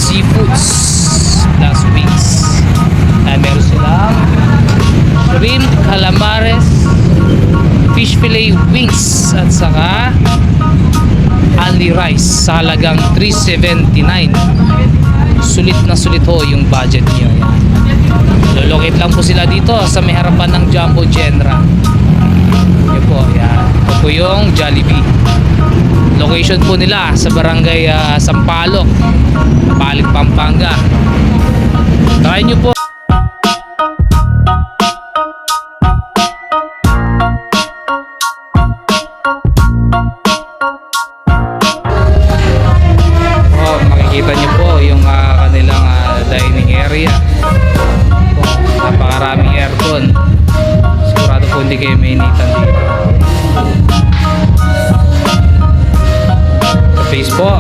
seafoods plus wings. Meron silang shrimp, calamares, fish fillet wings at saka only rice sa halagang $3.79. Sulit na sulit ho yung budget nyo. Lolocate lang po sila dito sa may harapan ng Jumbo Genera. Yun po, yan. Ito po yung Jollibee. Location po nila sa barangay Sampaloc, Balik, Pampanga. Try nyo po. Makikita nyo po yung kanilang dining area. Napakaraming aircon. Sigurado po hindi kayo mainitan dito. Sa face po,